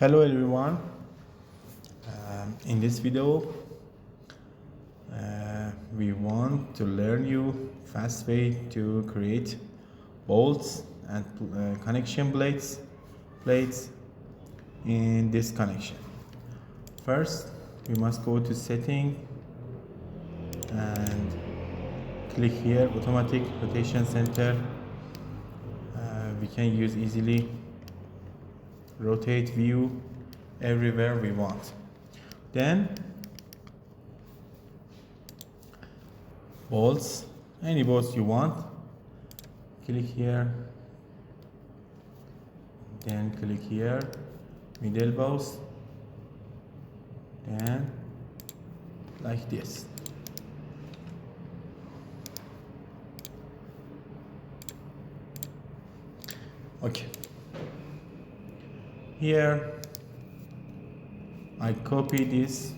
Hello everyone. In this video we want to learn you fast way to create bolts and connection plates in this connection. First we must go to setting and click here automatic rotation center. We can use easily rotate view everywhere we want. Then bolts, any bolts you want, click here, then click here, middle bolts, then like this. Okay, here I copy this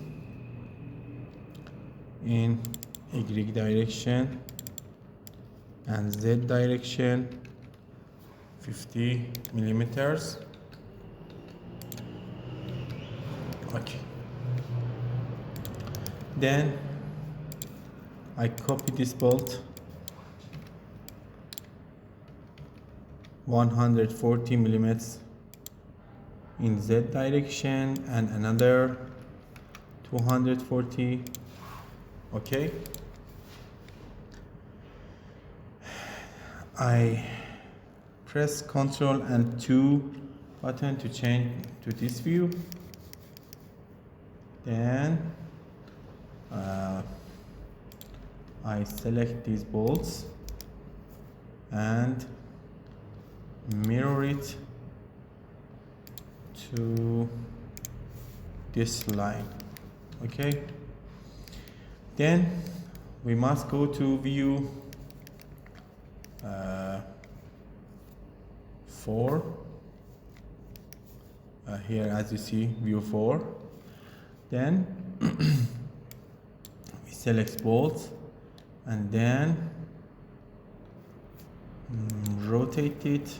in Y direction and Z direction 50 millimeters. Okay, then I copy this bolt 140 millimeters in Z direction and another 240. Okay, I press Ctrl and 2 button to change to this view. Then I select these bolts and mirror it to this line. Okay, then we must go to view 4. Here as you see view 4. Then we select bolts and then rotate it.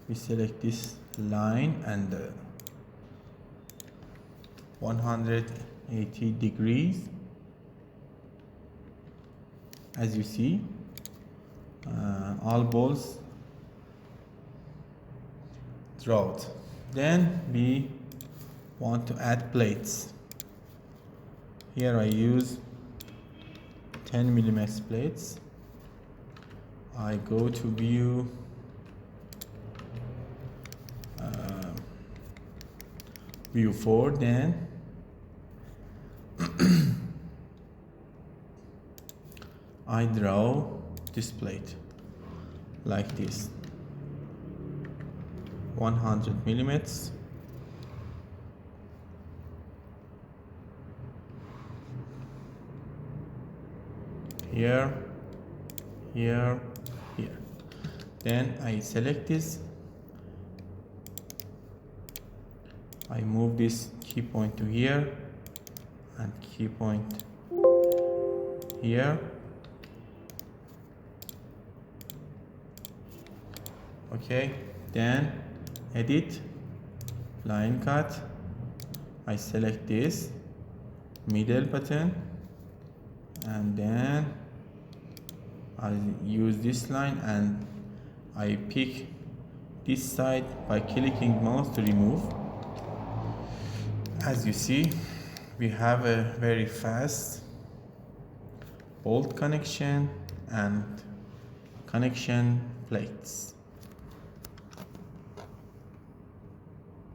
We select this line and 180 degrees. As you see, all bolts drawn. Then we want to add plates. Here I use 10 millimeters plates. I go to view view 4, then I draw this plate like this, 100 millimeters. Here, here, here. Then I select this. I move this key point to here and key point here. Okay, then edit, line cut. I select this middle button and then I use this line and I pick this side by clicking mouse to remove. As you see, we have a very fast bolt connection and connection plates.